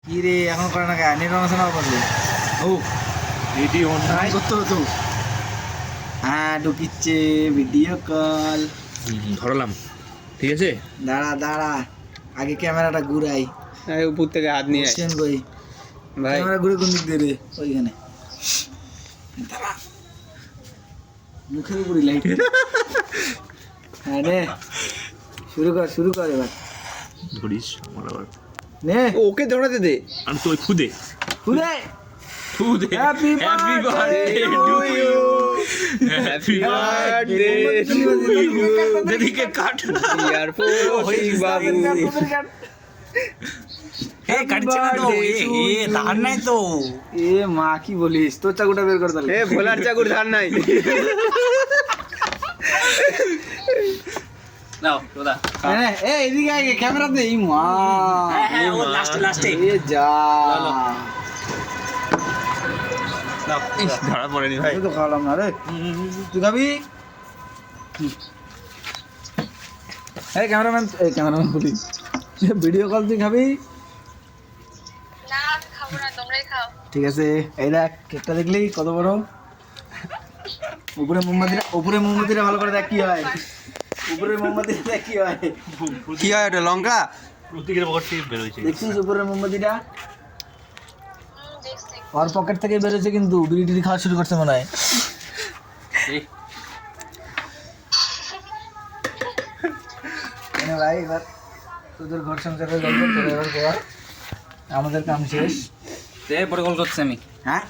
কি রে এখন করে না কেন নেট অন না করলে ও ভিডিও নাই করতে হতো হ্যাঁ ঢুকিচ্ছে ভিডিও কল ধরলাম ঠিক আছে দাঁড়া দাঁড়া আগে ক্যামেরাটা ঘুরাই এই উপর থেকে হাত নিয়ে আয়। হোসেন ভাই ভাই ক্যামেরা ঘুরে কোন দিক দিয়ে রে ওইখানে দাঁড়া মুখের উপরই লাইট হ্যাঁ নে শুরু কর এবার ধরিস আমার আবার নে ওকে ধরাতে দে আমি তো খুদে ঘুরে খুদে Happy happy birthday birthday to to you you. Happy birthday birthday to you দেখে কাট ইয়ার ফোর্সিং বাবু এ কাটছে না তো এ তার নাই তো এ মা কি বলিস তোর চাকুটা বের কর তাহলে এ ভোলার চাকুর ধার নাই নাও দাদা এ এদিকে আগে ক্যামেরা দে ই মা হ্যাঁ ও লাস্টে এ যা নাও ধরা পড়েনি ভাই আমি তো খাওয়ালাম না রে তুই খাবি এই ক্যামেরাম্যান বলি ভিডিও কল তুই খাবি না আমি খাবো না তোমরাই খাও ঠিক আছে এই দেখ কেকটা দেখলি কত বড় উপরে মোমবাতিটা ভালো করে দেখ কি হয় উপরে মোমবাতিটা দেখ কি হয় কি হয় এটা লঙ্কা প্রতীকের পকেট থেকে বের হয়েছে দেখছিস উপরের মোমবাতিটা দেখছি ওর পকেট থেকে বেরোচ্ছে কিন্তু বিড়ি টিড়ি খাওয়া শুরু করছে মনে হয় ভাই এবার তোদের ঘর সংসারের গল্প তোরা এবার কর আমাদের কাম শেষ পরে কল করছি আমি হ্যাঁ